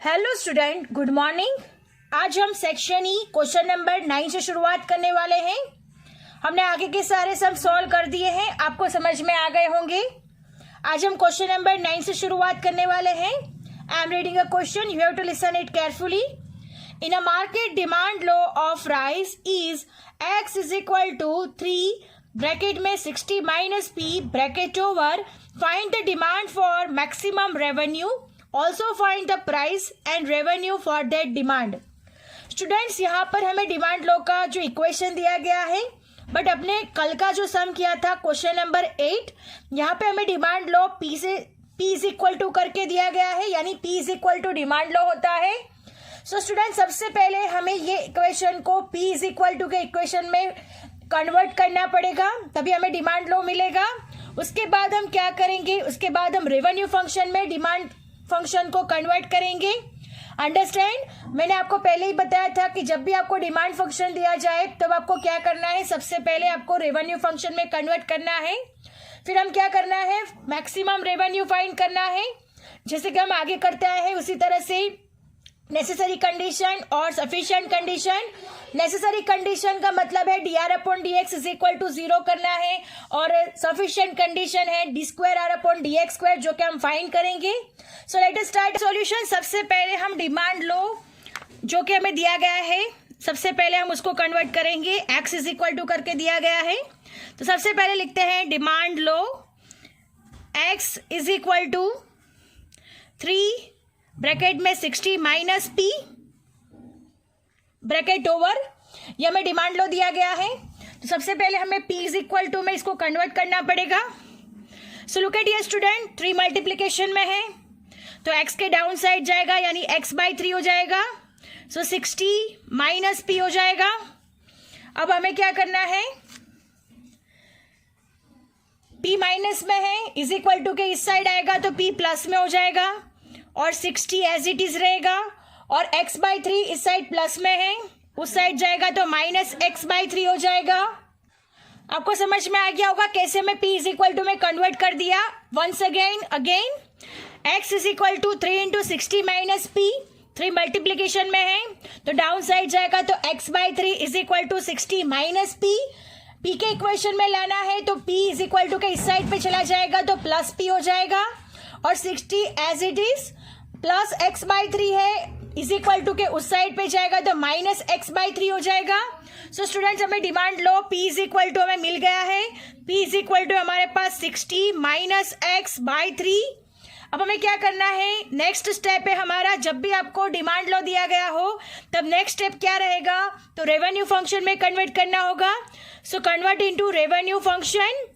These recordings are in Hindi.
Hello student, good morning. आज हम सेक्शन ई क्वेश्चन नंबर 9 से शुरुआत करने वाले हैं। हमने आगे के सारे सम सॉल्व कर दिए हैं, आपको समझ में आ गए होंगे। आज हम क्वेश्चन नंबर 9 से शुरुआत करने वाले हैं। I am reading a question, you have to listen it carefully. In a market demand law of rice is x is equal to 3 bracket में 60 minus p bracket over, find the demand for maximum revenue, also find the price and revenue for that demand. Students, यहाँ पर हमें डिमांड लो का जो इक्वेशन दिया गया है, बट अपने कल का जो सम किया था क्वेश्चन नंबर 8, यहाँ पे हमें demand law P is equal to करके दिया गया है, यानी P is equal to demand law होता है। सो स्टूडेंट, सबसे पहले हमें ये इक्वेशन को P इज इक्वल टू के इक्वेशन में कन्वर्ट करना पड़ेगा, तभी हमें डिमांड लो मिलेगा। उसके बाद हम क्या करेंगे, उसके बाद हम रेवेन्यू फंक्शन में डिमांड फंक्शन को कन्वर्ट करेंगे। अंडरस्टैंड? मैंने आपको पहले ही बताया था कि जब भी आपको डिमांड फंक्शन दिया जाए तब आपको क्या करना है, सबसे पहले आपको रेवेन्यू फंक्शन में कन्वर्ट करना है, फिर हम क्या करना है, मैक्सिमम रेवेन्यू फाइंड करना है। जैसे कि हम आगे करते आए हैं उसी तरह से नेसेसरी कंडीशन और सफिशिएंट कंडीशन। नेसेसरी कंडीशन का मतलब है dr upon dx is equal to 0 करना है, और सफिशिएंट कंडीशन है d square r upon dx square, जो कि हम फाइंड करेंगे। So let us start solution. सबसे पहले हम डिमांड लो जो कि हमें दिया गया है, सबसे पहले हम उसको कन्वर्ट करेंगे, x इज इक्वल टू करके दिया गया है। तो सबसे पहले लिखते हैं demand law x is equal to 3 bracket में 60 माइनस p ब्रैकेट ओवर, ये हमें डिमांड लो दिया गया है। तो सबसे पहले हमें p इज इक्वल टू में इसको कन्वर्ट करना पड़ेगा। सो लुक एट ये स्टूडेंट, 3 मल्टीप्लीकेशन में है तो x के डाउन साइड जाएगा, यानी x बाई 3 हो जाएगा। सो 60 माइनस p हो जाएगा। अब हमें क्या करना है, p माइनस में है, इज इक्वल टू के इस साइड आएगा तो p प्लस में हो जाएगा, और 60 एज इट इज रहेगा, और x बाई 3 इस साइड प्लस में है, उस साइड जाएगा तो माइनस x बाई 3 हो जाएगा। आपको समझ में आ गया होगा कैसे मैं p इज इक्वल टू में कन्वर्ट कर दिया। Once again x is equal to 3 into 60 minus p, 3 multiplication में है तो डाउन साइड जाएगा तो x by 3 is equal to 60 minus p के इक्वेशन में लाना है तो p इज इक्वल टू के इस साइड पे चला जाएगा तो प्लस p हो जाएगा, और 60 as it is plus x by 3 है, इज इक्वल टू के उस साइड पे जाएगा तो माइनस x बाई 3 हो जाएगा। सो स्टूडेंट्स, हमें demand law p is equal to हमें मिल गया है। p इज इक्वल टू हमारे पास 60 माइनस x बाई 3। अब हमें क्या करना है, नेक्स्ट स्टेप है हमारा, जब भी आपको डिमांड लो दिया गया हो तब नेक्स्ट स्टेप क्या रहेगा, तो रेवेन्यू फंक्शन में कन्वर्ट करना होगा। So convert into revenue function.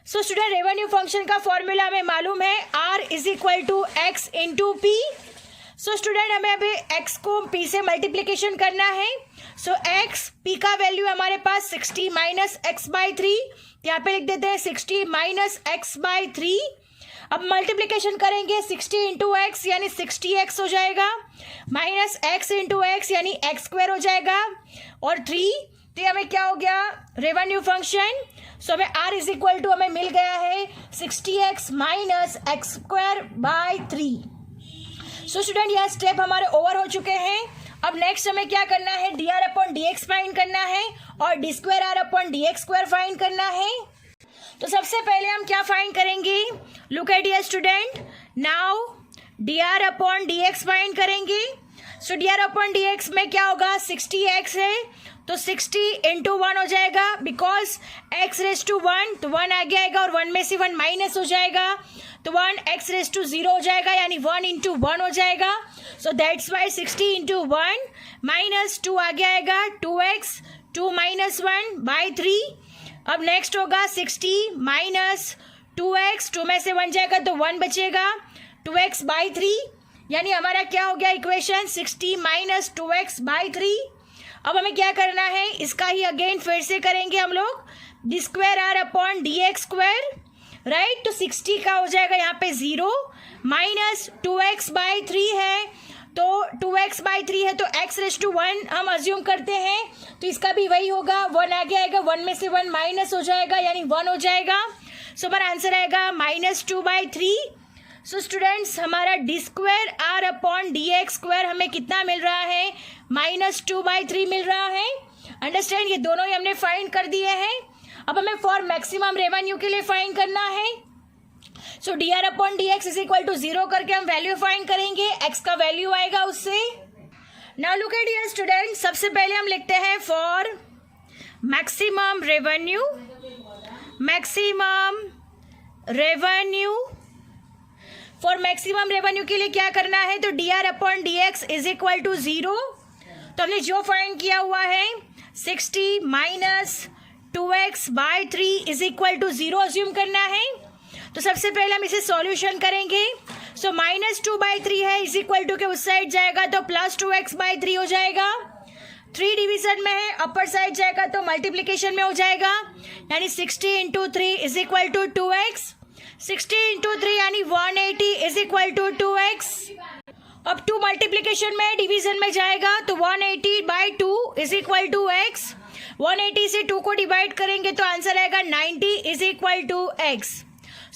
So student, revenue function का फॉर्मूला हमें मालूम है, r is equal to X into P. So student, हमें अभी x को p से मल्टीप्लीकेशन करना है। सो x p का वैल्यू हमारे पास 60 माइनस एक्स बाई 3, यहाँ पे लिख देते हैं 60 माइनस एक्स बाई 3। अब मल्टीप्लीकेशन करेंगे 60 इंटू एक्स यानी 60x हो जाएगा, माइनस x इंटू एक्स यानी एक्स स्क्वायर हो जाएगा, और 3, तो हमें क्या हो गया, रेवेन्यू फंक्शन। सो हमें r इज इक्वल टू हमें मिल गया है 60x minus X square by 3। So student, यह स्टेप हमारे ओवर हो चुके हैं। अब नेक्स्ट हमें क्या करना है, dr अपॉन dx फाइंड करना है, और d square r upon dx square find करना है। तो सबसे पहले हम क्या फाइंड करेंगे, लुक एट ये student, now dr upon dx find करेंगे। सो dr अपॉन dx में क्या होगा, 60x है तो 60 इंटू 1 हो जाएगा, बिकॉज x रेस टू 1 तो 1 आगे आएगा और 1 में से 1 माइनस हो जाएगा तो 1 x रेस टू 0 हो जाएगा, यानी 1 इंटू 1 हो जाएगा। So that's why 60 into 1 minus 2 आगे आएगा, 2x 2 माइनस 1 बाई 3। अब नेक्स्ट होगा 60 माइनस 2x, 2 में से 1 जाएगा तो 1 बचेगा, 2x बाई 3, यानी हमारा क्या हो गया इक्वेशन, 60 माइनस 2x बाई 3। अब हमें क्या करना है, इसका ही अगेन फिर से करेंगे हम लोग, D square R upon D X square, right. तो 60 का हो जाएगा यहाँ पे 0, माइनस 2x बाई 3 है तो 2x बाई 3 है तो x रेस टू 1 हम अज्यूम करते हैं, तो इसका भी वही होगा, 1 आगे आएगा, 1 में से 1 माइनस हो जाएगा यानी 1 हो जाएगा। सो हमारा आंसर आएगा -2/3। सो स्टूडेंट्स हमारा D square R upon D X square हमें कितना मिल रहा है, -2/3 मिल रहा है। अंडरस्टैंड, ये दोनों ही हमने फाइंड कर दिए हैं। अब हमें फॉर मैक्सिमम रेवेन्यू के लिए फाइंड करना है। So D R upon D X is equal to 0 करके हम वैल्यू फाइंड करेंगे, एक्स का वैल्यू आएगा उससे। Now look at here student, सबसे पहले हम लिखते हैं for maximum revenue, maximum revenue. For maximum revenue के लिए क्या करना है, तो D R upon D X is equal to 0। तो हमने जो फाइंड किया हुआ है 60 minus 2x/3 is equal to 0 assume करना है। तो सबसे पहले हम इसे सॉल्यूशन करेंगे। सो -2/3 है इज इक्वल टू के उस साइड जाएगा तो +2x/3 हो जाएगा। 3 डिवीजन में है, अपर साइड जाएगा तो मल्टीप्लीकेशन में हो जाएगा, यानी 60 × 3 इज इक्वल टू 2x। 60 × 3 यानी 180 इज इक्वल टू 2x। अब 2 मल्टीप्लीकेशन में डिवीजन में जाएगा तो 180/2 इज इक्वल टू x। 180 से 2 को डिवाइड करेंगे तो आंसर आएगा 90 is equal to x।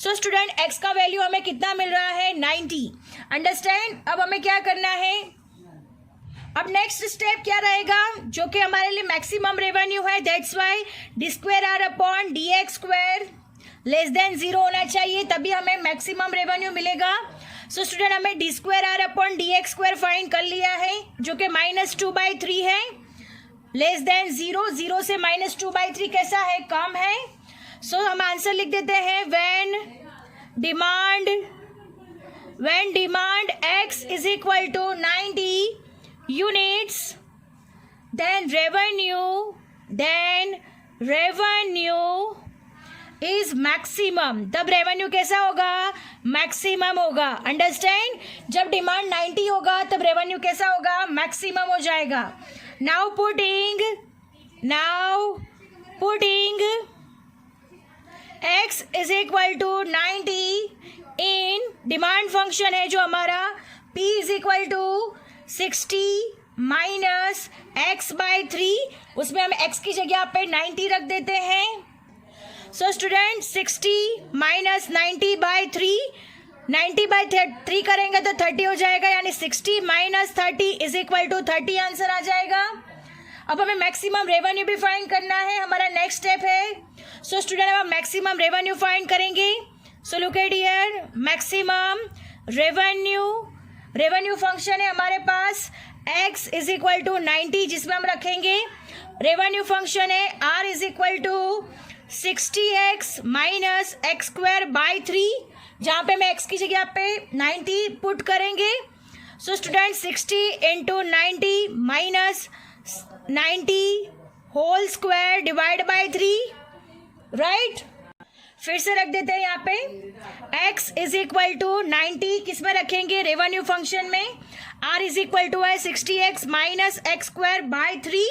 So student x का वैल्यू हमें कितना मिल रहा है, 90। अंडरस्टैंड, अब हमें क्या करना है, अब नेक्स्ट स्टेप क्या रहेगा, जो कि हमारे लिए मैक्सिमम रेवेन्यू है, that's why D square R upon D X square less than 0 होना चाहिए, तभी हमें मैक्सिमम रेवेन्यू मिलेगा। सो स्टूडेंट हमने D square R upon D X square find कर लिया है, जो कि -2/3 है, लेस देन 0। 0 से -2/3 कैसा है, कम है। सो हम आंसर लिख देते हैं, when demand x is equal to 90 units then revenue is maximum. तब रेवेन्यू कैसा होगा, मैक्सिमम होगा। अंडरस्टैंड, जब डिमांड 90 होगा तब रेवेन्यू कैसा होगा, मैक्सिमम हो जाएगा। Now putting x is equal to 90 in demand function है जो हमारा p is equal to 60 minus x/3, उसमें हम x की जगह पे 90 रख देते हैं। सो स्टूडेंट 60 माइनस 90/3, 90/3 करेंगे तो 30 हो जाएगा, यानी 60 minus 30 is equal to 30 answer आ जाएगा। अब हमें मैक्सिमम रेवेन्यू भी फाइंड करना है, हमारा नेक्स्ट स्टेप है। सो स्टूडेंट अब हम मैक्सिमम रेवेन्यू फाइंड करेंगे। So look at here, maximum revenue function है हमारे पास x इज इक्वल टू 90, जिसमें हम रखेंगे रेवेन्यू फंक्शन है r is equal to 60x minus x²/3, जहाँ पे मैं x की जगह पे 90 पुट करेंगे। So student 60 × 90 minus 90 whole square divide by 3, right. फिर से रख देते हैं यहाँ पे x इज इक्वल टू 90, किस में रखेंगे, रेवेन्यू फंक्शन में। r इज इक्वल टू है 60x माइनस x²/3,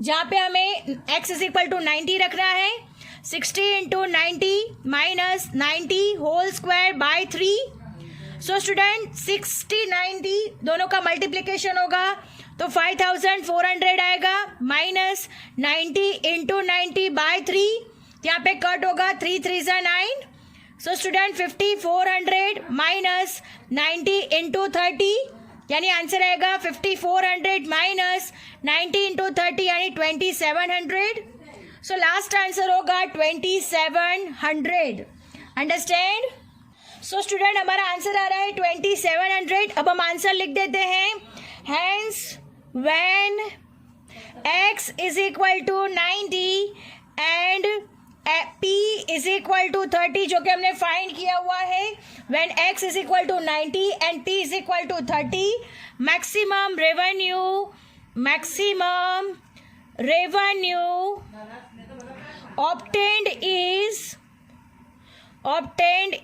जहाँ पे हमें x इज इक्वल टू 90 रखना है। 60 × 90 माइनस 90 होल स्क्वायर/3। सो स्टूडेंट 60 90 दोनों का मल्टीप्लीकेशन होगा तो 5400 आएगा, माइनस 90 × 90/3, यहाँ पे कट होगा, 3 3 9। सो स्टूडेंट 5400 माइनस 90 × 30, यानी आंसर आएगा 5400 माइनस 90 × 30 यानी 2700। सो लास्ट आंसर होगा 2700। अंडरस्टैंड। सो स्टूडेंट हमारा आंसर आ रहा है 2700। अब हम आंसर लिख देते हैं, hence when x is equal to 90 and p is equal to 30, जो कि हमने फाइंड किया हुआ है। When x is equal to 90 and p is equal to 30, maximum revenue obtained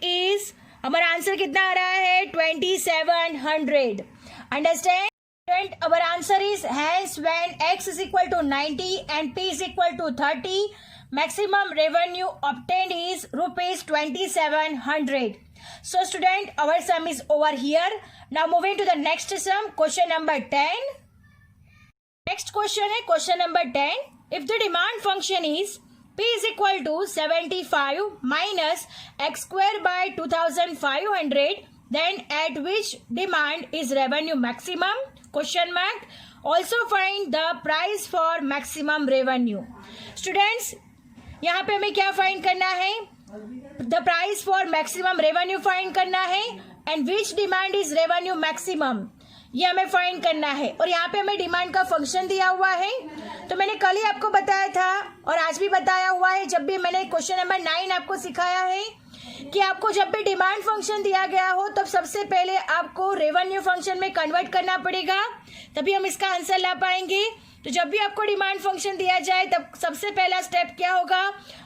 is हमारा आंसर कितना आ रहा है, 2700। Understand. Our answer is hence when x is equal to 90 and p is equal to 30, maximum revenue obtained is rupees 2700. So student, our sum is over here. Now moving to the next sum, question number 10. Next question है question number 10. If the demand function is p is equal to 75 minus x square by 2500 then at which demand is revenue maximum, question mark. Also find the price for maximum revenue. Students, यहाँ पे हमें क्या फाइंड करना है? The price for maximum revenue find करना है and which demand is revenue maximum, ये हमें फाइंड करना है. और यहाँ पे हमें डिमांड का फंक्शन दिया हुआ है. तो मैंने कल ही आपको बताया था और आज भी बताया हुआ है, जब भी मैंने क्वेश्चन नंबर 9 आपको सिखाया है कि आपको जब भी डिमांड फंक्शन दिया गया हो तब सबसे पहले आपको रेवेन्यू फंक्शन में कन्वर्ट करना पड़ेगा, तभी हम इसका आंसर ला पाएंगे. तो जब भी आपको डिमांड फंक्शन दिया जाए तब सबसे पहला स्टेप क्या होगा?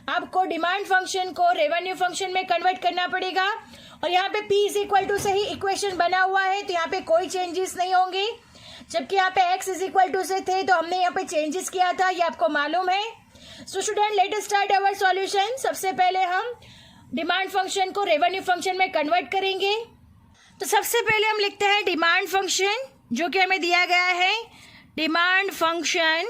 आपको डिमांड फंक्शन को रेवेन्यू फंक्शन में कन्वर्ट करना पड़ेगा. और यहाँ पे P इज इक्वल टू से ही इक्वेशन बना हुआ है, तो यहाँ पे कोई चेंजेस नहीं होंगे. जबकि यहाँ पे X इज इक्वल टू से थे तो हमने यहाँ पे चेंजेस किया था, ये आपको मालूम है. So student, late us start our solution. सबसे पहले हम डिमांड फंक्शन को रेवेन्यू फंक्शन में कन्वर्ट करेंगे. तो सबसे पहले हम लिखते हैं डिमांड फंक्शन, जो कि हमें दिया गया है. Demand function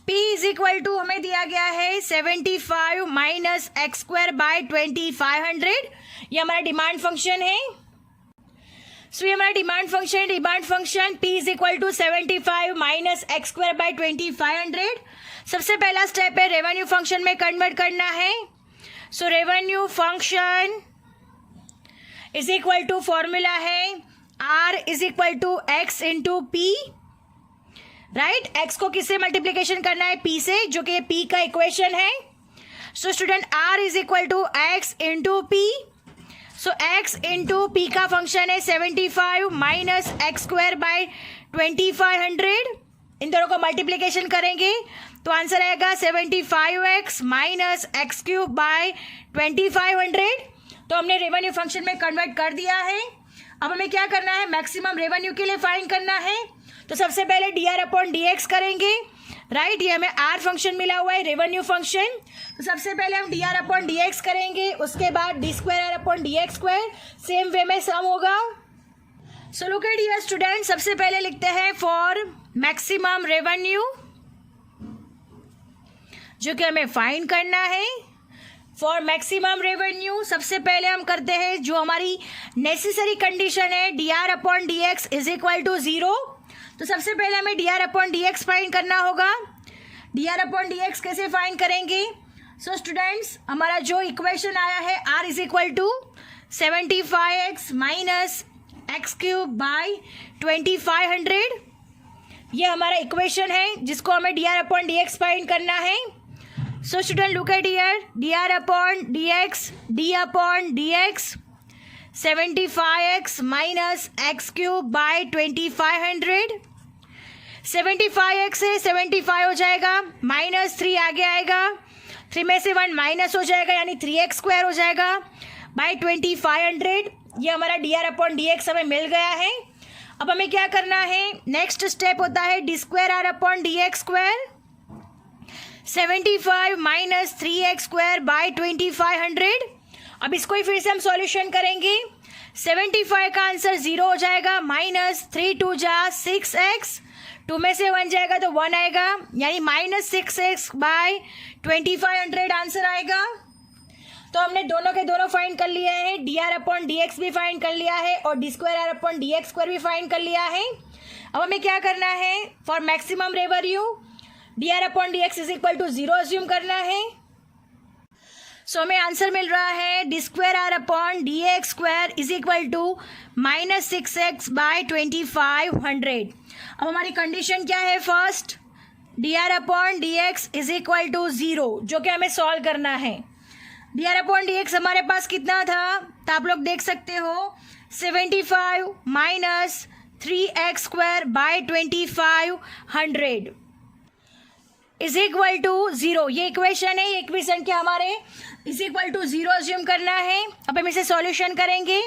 P is equal to हमें दिया गया है 75 माइनस एक्स स्क्वायर बाय 2500. ये हमारा डिमांड फंक्शन है. सो ये हमारा डिमांड फंक्शन है. Demand function P is equal to 75 minus X square by 2500. सबसे पहला स्टेप है रेवेन्यू फंक्शन में कन्वर्ट करना है. So revenue function is equal to formula है R is equal to X into P. Right, X को किससे मल्टीप्लीकेशन करना है? P से, जो कि P का इक्वेशन है. So student, R is equal to X into P. So X into P का फंक्शन है 75 माइनस एक्स स्क्वायर बाय 2500. इन दोनों को मल्टीप्लीकेशन करेंगे तो आंसर आएगा 75x minus X cube by 2500. तो हमने रेवेन्यू फंक्शन में कन्वर्ट कर दिया है. अब हमें क्या करना है? मैक्सिमम रेवेन्यू के लिए फाइंड करना है. तो सबसे पहले dr अपॉन dx करेंगे. राइट, ये हमें r फंक्शन मिला हुआ है, रेवेन्यू फंक्शन. तो सबसे पहले हम dr अपॉन dx करेंगे, उसके बाद d square r upon dx square. Same way में सम होगा. सो लुक एट हियर स्टूडेंट, सबसे पहले लिखते हैं फॉर मैक्सिमम रेवेन्यू, जो कि हमें फाइंड करना है. फॉर मैक्सिमम रेवेन्यू सबसे पहले हम करते हैं जो हमारी नेसेसरी कंडीशन है, dr upon dx is equal to 0. तो सबसे पहले हमें dr अपॉन dx फाइंड करना होगा. dr अपॉन dx कैसे फाइंड करेंगे? सो स्टूडेंट्स, हमारा जो इक्वेशन आया है r is equal to 75x minus X cube by 2500, ये हमारा इक्वेशन है जिसको हमें dr अपॉन dx फाइंड करना है. So student, look at here, dr upon dx, d upon dx, 75x minus x cube by 2500. 75x से 75 हो जाएगा, माइनस 3 आगे आएगा, 3 में से 1 माइनस हो जाएगा, यानी 3x स्क्वायर हो जाएगा बाय 2500. ये हमारा dr अपॉन dx हमें मिल गया है. अब हमें क्या करना है? नेक्स्ट स्टेप होता है d square r upon dx square. 75 minus 3x square by 2500. अब इसको ही फिर से हम सॉल्यूशन करेंगे. 75 का आंसर 0 हो जाएगा, माइनस 3 2 जा 6x, 2 में से 1 जाएगा तो 1 आएगा, यानी माइनस 6x बाय 2500 आंसर आएगा. तो हमने दोनों के दोनों फाइंड कर लिए हैं. dr अपॉन dx भी फाइंड कर लिया है और d square r upon dx square भी फाइंड कर लिया है. अब हमें क्या करना है? For maximum revenue dr upon dx is equal to 0 assume करना है. सो हमें आंसर मिल रहा है d square r upon dx square is equal to minus 6x by 2500. अब हमारी कंडीशन क्या है? First, dr upon dx is equal to 0, जो कि हमें सॉल्व करना है. dr अपॉन dx हमारे पास कितना था? तो आप लोग देख सकते हो 75 minus 3x square by 2500 is equal to 0. ये इक्वेशन है, ये इक्वेशन क्या हमारे इज इक्वल टू 0 अज्यूम करना है. अब हम इसे सॉल्यूशन करेंगे.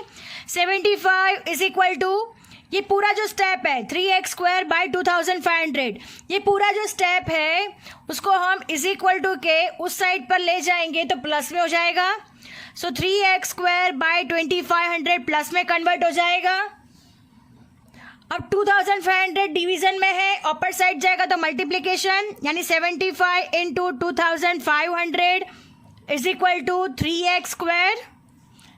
75 इज इक्वल टू, ये पूरा जो स्टेप है 3x स्क्वायर बाय 2500, ये पूरा जो स्टेप है उसको हम इज इक्वल टू के उस साइड पर ले जाएंगे तो प्लस में हो जाएगा. सो 3x स्क्वायर बाय 2500 प्लस में कन्वर्ट हो जाएगा. अब 2500 डिवीजन में है, अपर साइड जाएगा तो मल्टीप्लीकेशन, यानी 75 into 2500 is equal to 3x square.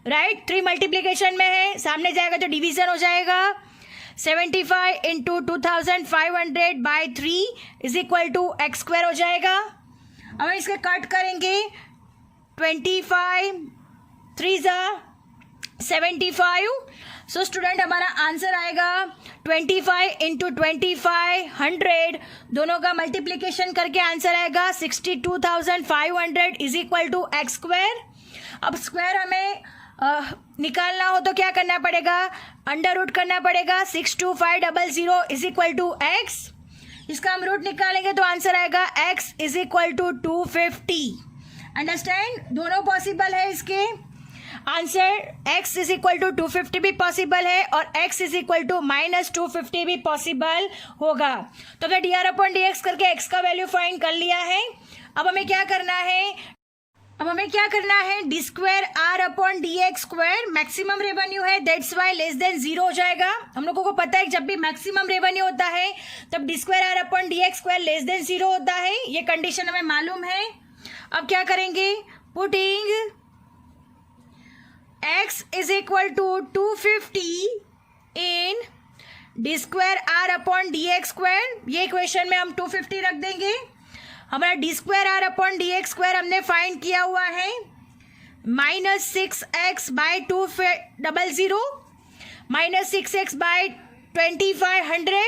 Right, 3 multiplication में है, सामने जाएगा तो डिवीजन हो जाएगा. 75 into 2500 by 3 is equal to X square हो जाएगा. अब हम इसके कट करेंगे. 25 3 ज़ा 75. सो स्टूडेंट हमारा आंसर आएगा 25 इंटू 2500 दोनों का मल्टीप्लीकेशन करके आंसर आएगा 62,500 is equal to X square. अब स्क्वायर हमें निकालना हो तो क्या करना पड़ेगा, अंडर रूट करना पड़ेगा. 62500 इज इक्वल टू एक्स. इसका हम रूट निकालेंगे तो आंसर आएगा X is equal to 250. Understand, दोनों पॉसिबल है. इसके answer x is equal to 250 भी पॉसिबल है और x इज इक्वल टू -250 भी पॉसिबल होगा. तो हमने dr अपॉन dx करके x का वैल्यू फाइंड कर लिया है. अब हमें क्या करना है, D square R upon D X square maximum revenue है, दैट्स वाई लेस देन 0 हो जाएगा. हम लोगों को पता है कि जब भी मैक्सिमम रेवेन्यू होता है तब D square R upon D X square less than 0 होता है. ये कंडीशन हमें मालूम है. अब क्या करेंगे, putting x is equal to 250 in D square R upon D X square. ये इक्वेशन में हम 250 रख देंगे. हमारा D square R upon D X square हमने फाइंड किया हुआ है -6x बाई 200 -6x बाई 2500.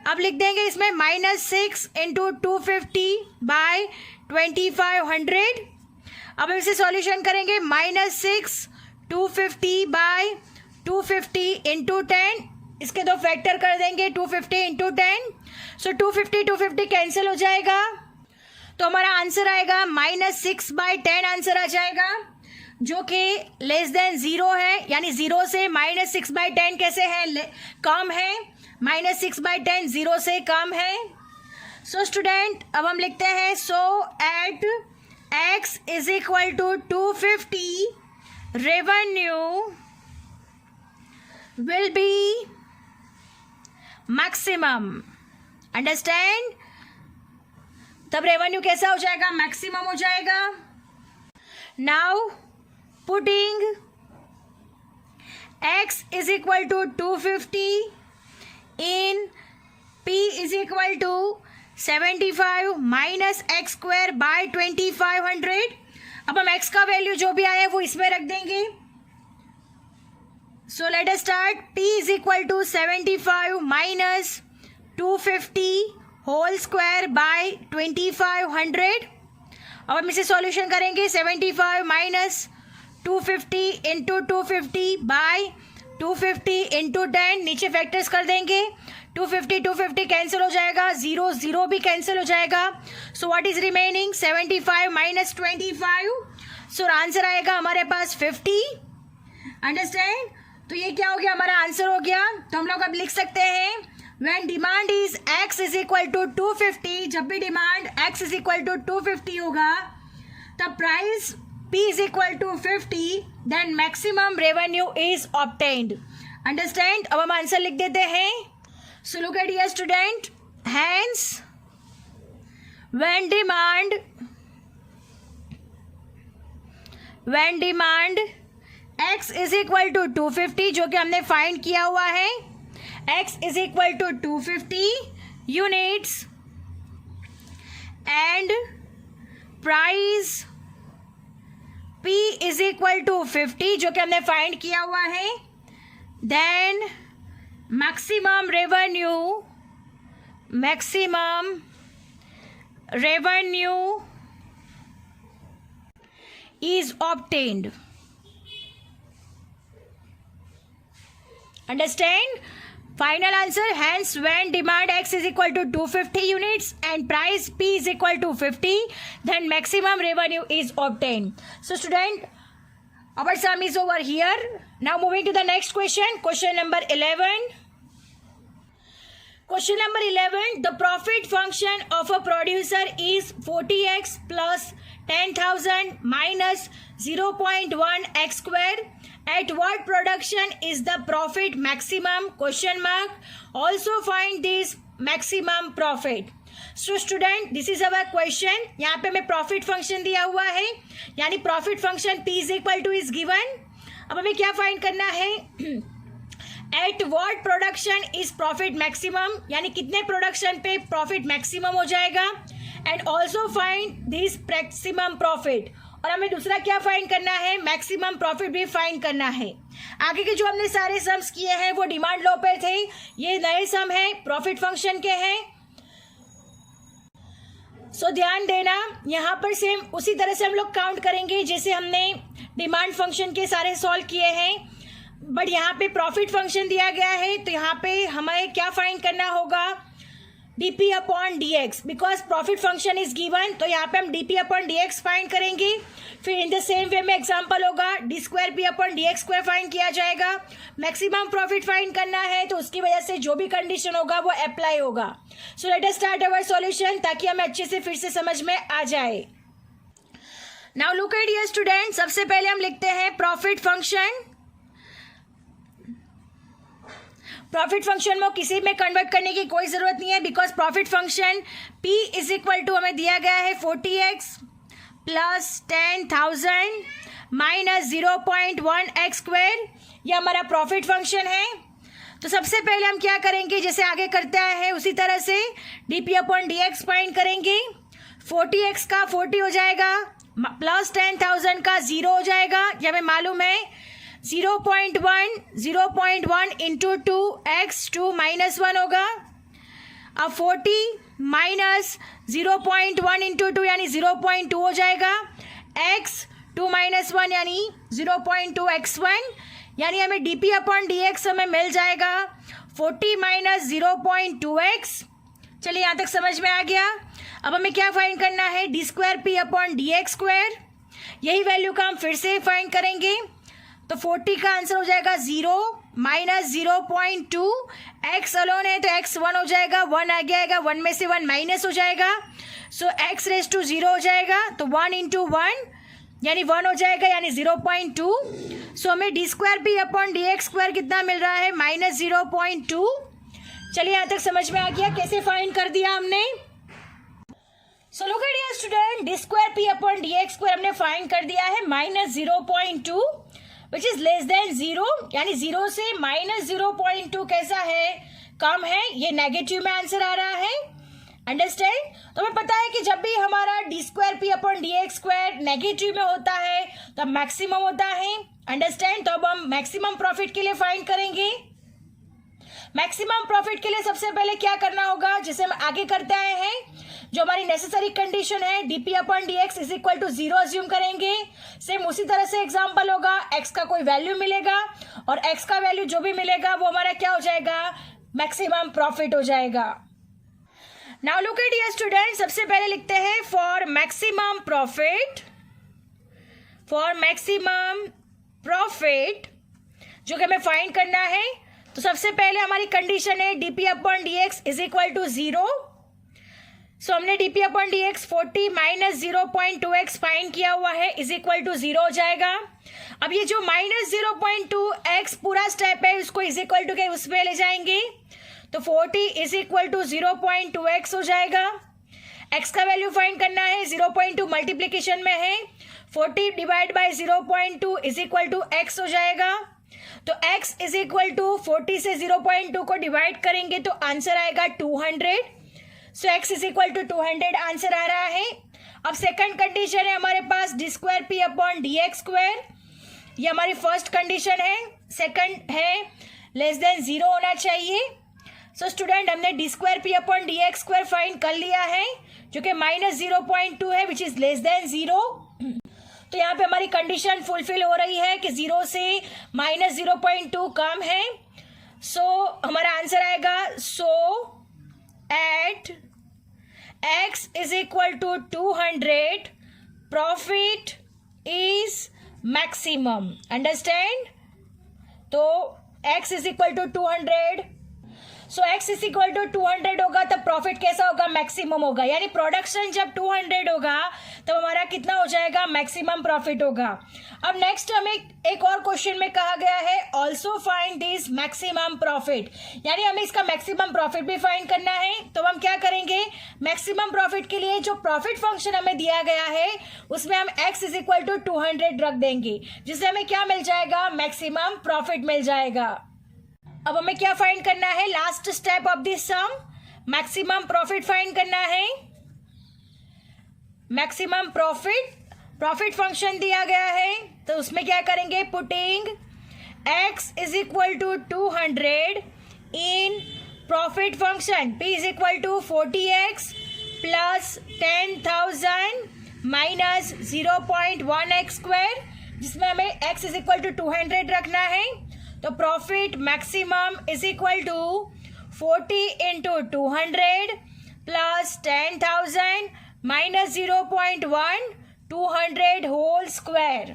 अब लिख देंगे इसमें -6 इंटू 250 बाई 2500. अब इसे सॉल्यूशन करेंगे. -6 250 बाई 250 इंटू 10, इसके दो फैक्टर कर देंगे 250 इंटू 10. सो 250 कैंसिल हो जाएगा तो हमारा आंसर आएगा -6 बाई 10 आंसर आ जाएगा जो कि लेस देन 0 है. यानी 0 से -6 बाई 10 कैसे है, कम है. -6 बाई 10 0 से कम है. सो स्टूडेंट अब हम लिखते हैं so at x is equal to 250 revenue will be maximum. Understand? तब रेवेन्यू कैसा हो जाएगा, मैक्सिमम हो जाएगा. Now putting x is equal to 250 in p is equal to 75 minus X square by 2500. अब हम x का वैल्यू जो भी आया है वो इसमें रख देंगे. So let us start. p is equal to 75 minus 250 whole square by 2500. अब हम इसे सॉल्यूशन करेंगे. 75 माइनस 250 इंटू 250 बाय 250 इंटू 10, नीचे फैक्टर्स कर देंगे. 250 कैंसिल हो जाएगा, 0 भी कैंसिल हो जाएगा. So what is remaining, 75 minus 25. So answer आएगा हमारे पास 50. अंडरस्टैंड? तो ये क्या हो गया, हमारा आंसर हो गया. तो हम लोग अब लिख सकते हैं when demand is x is equal to 250. जब भी demand x is equal to 250 होगा तब price p is equal to 50, then maximum revenue is obtained. Understand? अब हम आंसर लिख देते हैं. So look at here student, hence when demand x is equal to 250 जो कि हमने फाइंड किया हुआ है, x is equal to 250 units and price p is equal to 50 जो कि हमने फाइंड किया हुआ है, then maximum revenue is obtained. Understand? Final answer, hence when demand x is equal to 250 units and price p is equal to 50, then maximum revenue is obtained. So student, our sum is over here. Now moving to the next question, question number 11. Question number 11, the profit function of a producer is 40x plus 10,000 minus 0.1 x square. At what production is the profit maximum? Question mark. Also find this maximum profit. So student, this is our question. यहाँ पे हमें profit function दिया हुआ है, यानी profit function p is equal to is given. अब हमें क्या फाइंड करना है, at what production is profit maximum, यानी कितने प्रोडक्शन पे प्रॉफिट मैक्सिमम हो जाएगा, and also find this maximum profit. और हमें दूसरा क्या फाइंड करना है, मैक्सिमम प्रॉफिट भी फाइंड करना है। आगे के जो हमने सारे सम्स किए हैं वो डिमांड लॉ पे थे, ये नए सम है प्रॉफिट फंक्शन के हैं। सो ध्यान देना, यहाँ पर सेम उसी तरह से हम लोग काउंट करेंगे जैसे हमने डिमांड फंक्शन के सारे सॉल्व किए हैं, बट यहाँ पे प्रॉफिट फंक्शन दिया गया है तो यहाँ पे हमें क्या फाइंड करना होगा, dp upon dx, because profit function is given, तो यहाँ पे हम dp अपॉन dx फाइंड करेंगे। फिर इन द सेम वे में एग्जांपल होगा d square p upon dx square find किया जाएगा। मैक्सिमम प्रॉफिट फाइंड करना है तो उसकी वजह से जो भी कंडीशन होगा वो अप्लाई होगा। सो let us start our solution, ताकि हमें अच्छे से फिर से समझ में आ जाए। Now look at here student, सबसे पहले हम लिखते हैं प्रॉफिट फंक्शन। प्रॉफिट फंक्शन में किसी में कन्वर्ट करने की कोई जरूरत नहीं है, because profit function p is equal to हमें दिया गया है 40x plus 10,000 minus 0.1x square, ये हमारा प्रॉफिट फंक्शन है। तो सबसे पहले हम क्या करेंगे, जैसे आगे करते आए हैं उसी तरह से dp अपॉन dx फाइंड करेंगे। 40x का 40 हो जाएगा, प्लस 10,000 का 0 हो जाएगा, ये हमें मालूम है। 0.1 इंटू 2x 2 माइनस 1 होगा। अब 40 माइनस 0.1 इंटू 2 यानी 0.2 हो जाएगा। x 2 माइनस 1 यानी 0.2 x1, यानी हमें dp अपॉन dx हमें मिल जाएगा 40 माइनस 0.2x। चलिए यहाँ तक समझ में आ गया। अब हमें क्या फाइंड करना है, d square p upon dx square, यही वैल्यू का हम फिर से फाइंड करेंगे। तो 40 का आंसर हो जाएगा 0 माइनस 0.2, x अलोन है तो x 1 हो जाएगा, 1 आगे आएगा, 1 में से 1 माइनस हो जाएगा, सो x रेज टू 0 हो जाएगा। तो 1 इंटू 1 यानी 1 हो जाएगा, यानी 0.2। सो हमें D square P upon D X square कितना मिल रहा है, माइनस 0.2। चलिए यहाँ तक समझ में आ गया कैसे फाइंड कर दिया हमने। सो look at here student, D square P upon D X square हमने फाइंड कर दिया है minus 0.2 which is less than 0, यानी 0 से माइनस 0.2 कैसा है, कम है, ये नेगेटिव में आंसर आ रहा है। अंडरस्टैंड। तो हमें पता है कि जब भी हमारा D square P upon D X square negative में होता है तो मैक्सिमम होता है। अंडरस्टैंड। तो अब हम मैक्सिमम प्रॉफिट के लिए फाइंड करेंगे। मैक्सिमम प्रॉफिट के लिए सबसे पहले क्या करना होगा, जिसे हम आगे करते आए हैं, जो हमारी नेसेसरी कंडीशन है DP upon D X is equal to 0 assume करेंगे। सेम उसी तरह से एग्जांपल होगा, एक्स का कोई वैल्यू मिलेगा और एक्स का वैल्यू जो भी मिलेगा वो हमारा क्या हो जाएगा, मैक्सिमम प्रॉफिट हो जाएगा। Now look at here student, सबसे पहले लिखते हैं for maximum profit, for maximum profit जो कि हमें फाइंड करना है। तो सबसे पहले हमारी कंडीशन है DP upon D X is equal to 0। So हमने DP upon D X 40 minus 0.2x find किया हुआ है, इज इक्वल टू 0 हो जाएगा। अब ये जो माइनस 0.2x पूरा स्टेप है उसको इज इक्वल टू के उसमें ले जाएंगे, तो 40 इज इक्वल टू 0.2x हो जाएगा। x का वैल्यू फाइंड करना है, 0.2 मल्टीप्लीकेशन में है, 40 divide by 0.2 is equal to x हो जाएगा। तो x इज इक्वल टू 40 से 0.2 को डिवाइड करेंगे तो आंसर आएगा 200। So x is equal to 200 answer आ रहा है। अब सेकंड कंडीशन है हमारे पास D square P upon D X square, ये हमारी फर्स्ट कंडीशन है। सेकंड है लेस देन 0 होना चाहिए। सो स्टूडेंट हमने D square P upon D X square find कर लिया है जो कि माइनस 0.2 है विच इज लेस देन 0। तो यहाँ पे हमारी कंडीशन फुलफिल हो रही है कि 0 से माइनस 0.2 कम है। सो हमारा आंसर आएगा, so at x is equal to 200 profit is maximum. Understand. तो x is equal to 200। So x is equal to 200 होगा तब प्रॉफिट कैसा होगा, मैक्सिमम होगा। यानी प्रोडक्शन जब 200 होगा तब हमारा कितना हो जाएगा, मैक्सिमम प्रॉफिट होगा। अब नेक्स्ट हमें एक और क्वेश्चन में कहा गया है also find this maximum profit, यानी हमें इसका मैक्सिमम प्रॉफिट भी फाइंड करना है। तो हम क्या करेंगे, मैक्सिमम प्रॉफिट के लिए जो प्रॉफिट फंक्शन हमें दिया गया है उसमें हम x इज इक्वल टू 200 रख देंगे, जिससे हमें क्या मिल जाएगा, मैक्सिमम प्रॉफिट मिल जाएगा। अब हमें क्या फाइंड करना है, last step of this sum, maximum profit find करना है। मैक्सिमम प्रॉफिट फंक्शन दिया गया है तो उसमें क्या करेंगे, putting x is equal to 200 in profit function p is equal to 40x plus 10,000 minus 0.1x square, जिसमें हमें x इज इक्वल टू 200 रखना है। तो profit maximum is equal to 40 into 200 plus 10,000 minus 0.1 200 whole square.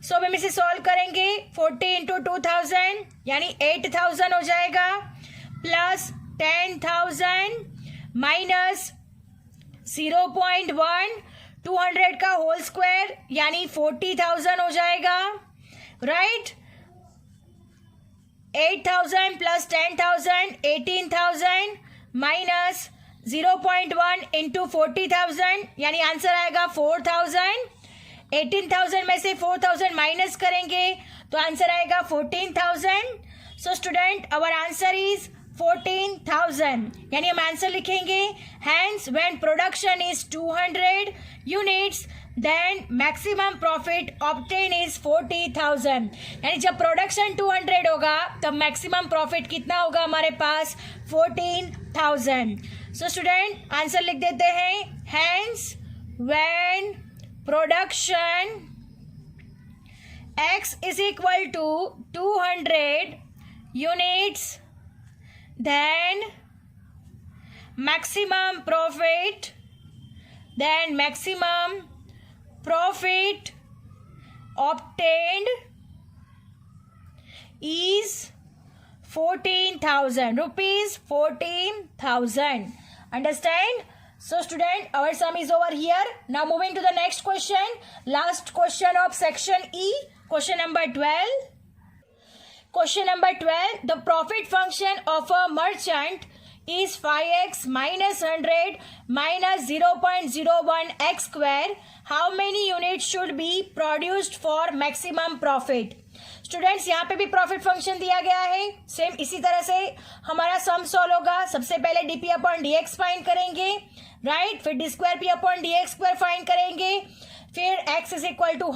So अब हम इसे सॉल्व करेंगे, 40 इंटू 2000 यानी 8,000 हो जाएगा, प्लस 10,000 माइनस 0.1 200 का होल स्क्वायर यानी 40,000 हो जाएगा, राइट। 8,000 प्लस 10,000 18,000 माइनस 0.1 इंटू 40,000 यानी आंसर आएगा 4,000। 18,000 में से 4,000 माइनस करेंगे तो आंसर आएगा 14,000। So student our answer is 14,000, यानी हम आंसर लिखेंगे hence when production is 200 units then maximum profit obtain is 40,000, यानी जब प्रोडक्शन 200 होगा तब मैक्सिमम प्रॉफिट कितना होगा हमारे पास, 14,000। सो स्टूडेंट आंसर लिख देते हैं, hence when production x is equal to 200 units then maximum profit obtained is 14,000 rupees, 14,000. Understand? So student, our sum is over here. Now moving to the next question, last question of section E, question number 12. Question number 12, the profit function of a merchant is 5x minus 100 minus 0.01 x square. How many units should be produced for maximum profit? Students यहाँ पे भी प्रॉफिट फंक्शन दिया गया है, सेम इसी तरह से हमारा सम सॉल्व होगा। सबसे पहले D P upon D X find करेंगे, राइट, फिर D square P upon D X square find करेंगे, फिर X is equal to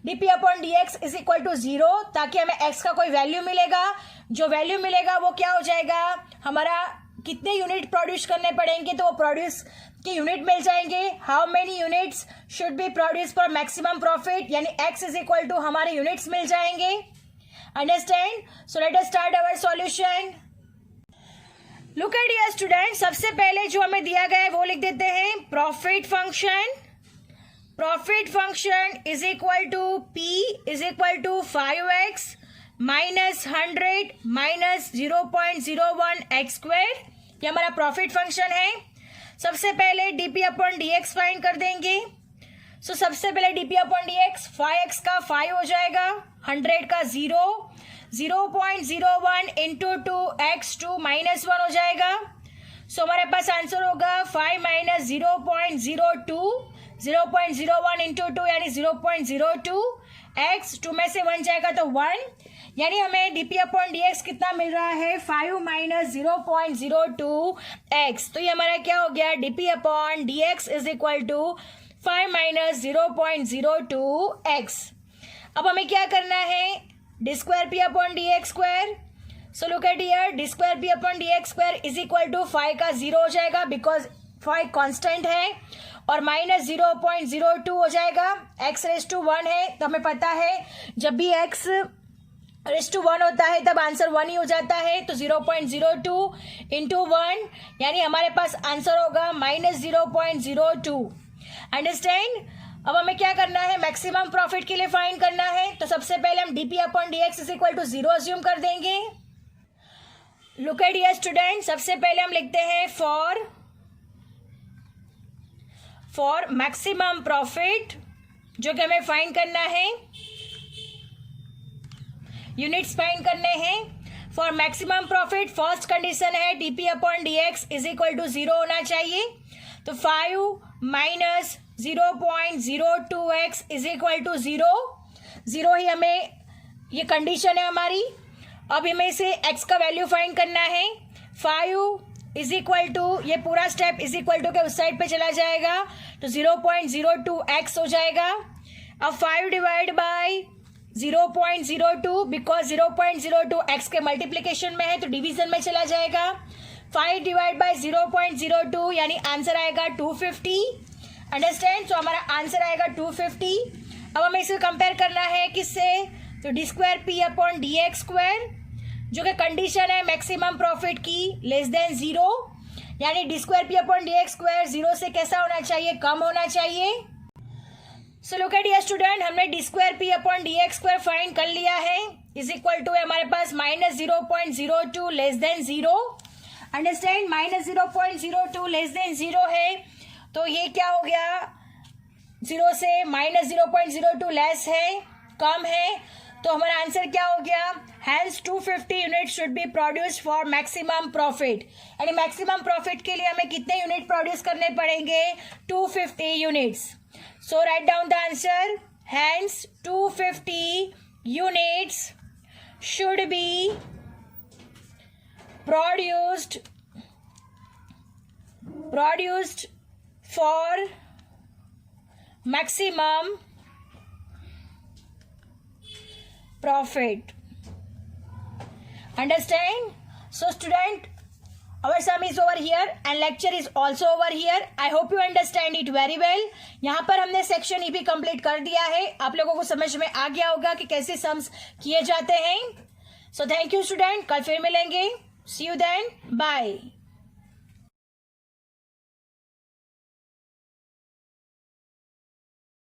D P upon D X is equal to 0, ताकि हमें एक्स का कोई वैल्यू मिलेगा। जो वैल्यू मिलेगा वो क्या हो जाएगा, हमारा कितने यूनिट प्रोड्यूस करने पड़ेंगे तो वो प्रोड्यूस के यूनिट मिल जाएंगे। How many units should be produce for maximum profit, यानी एक्स इज इक्वल टू हमारे यूनिट्स मिल जाएंगे। Understand? So let us start our solution. Look at here student, सबसे पहले जो हमें दिया गया है वो लिख देते हैं, profit function is equal to P is equal to 5x minus 100 minus 0.01 X square, ये हमारा प्रॉफिट फंक्शन है। सबसे पहले DP upon D X find कर देंगे। सो सबसे पहले DP upon D x, 5x का 5 हो जाएगा, 100 का 0, 0.01 इंटू 2x2 माइनस 1 हो जाएगा। सो हमारे पास आंसर होगा 5 माइनस 0.02, 0.01 इंटू 2 यानी 0.02, x 2 में से 1 जाएगा तो 1, यानी हमें डीपी अपॉन डी एक्स कितना मिल रहा है, 5 माइनस 0.02 एक्स। तो ये हमारा क्या हो गया, DP upon D X is equal to 5 minus 0.02 X. अब हमें क्या करना है, D square P upon D X square. So look at here, D square P upon D X square is equal to 5 का 0 हो जाएगा बिकॉज 5 कांस्टेंट है, और माइनस 0.02 हो जाएगा, x रेस टू 1 है तो हमें पता है जब भी x रेस टू 1 होता है तब आंसर 1 ही हो जाता है। तो 0.02 इंटू 1 यानी हमारे पास आंसर होगा माइनस 0.02। अंडरस्टैंड? अब हमें क्या करना है, मैक्सिमम प्रॉफिट के लिए फाइंड करना है। तो सबसे पहले हम DP upon D X is equal to 0 assume कर देंगे। लुक एट हियर स्टूडेंट, सबसे पहले हम लिखते हैं फॉर मैक्सिमम प्रॉफिट, जो कि हमें फाइंड करना है, यूनिट्स फाइंड करने हैं। For maximum profit first condition है dp upon dx is equal to 0 होना चाहिए। तो 5 माइनस 0.02x इज इक्वल टू 0 ही हमें ये कंडीशन है हमारी। अब हमें इसे x का वैल्यू फाइंड करना है। 5 इज इक्वल टू, ये पूरा स्टेप इज इक्वल टू के उस साइड पे चला जाएगा तो 0.02x हो जाएगा। अब 5 डिवाइड बाय 0.02, बिकॉज 0.02x के मल्टीप्लीकेशन में है तो डिवीजन में चला जाएगा। 5 डिवाइड बाय 0.02 यानी आंसर आएगा 250। अंडरस्टैंड? तो हमारा आंसर आएगा 250। अब हमें इसे कंपेयर करना है किससे, तो D square P upon D X square, जो कि कंडीशन है मैक्सिमम प्रॉफिट की लेस देन 0, यानी D square P upon D X square 0 से कैसा होना चाहिए, कम होना चाहिए। So look at here student, हमने D square P upon D X square find कर लिया है, इज इक्वल टू है हमारे पास minus 0.02 less than 0। Understand? Minus 0.02 less than 0 है तो ये क्या हो गया, 0 से माइनस 0.02 लेस है, कम है, तो हमारा आंसर क्या हो गया, hence 250 unit should be produced for maximum profit. यानी मैक्सिमम प्रॉफिट के लिए हमें कितने यूनिट प्रोड्यूस करने पड़ेंगे, 250 units. So right down the answer, hence 250 units should be produced for maximum profit. Understand? So student, our sum is over here and lecture is also over here. I hope you understand it very well. यहाँ पर हमने सेक्शन ई भी कंप्लीट कर दिया है, आप लोगों को समझ में आ गया होगा कि कैसे सम्स किए जाते हैं। सो थैंक यू स्टूडेंट, कल फिर मिलेंगे। सी यू देन, बाय।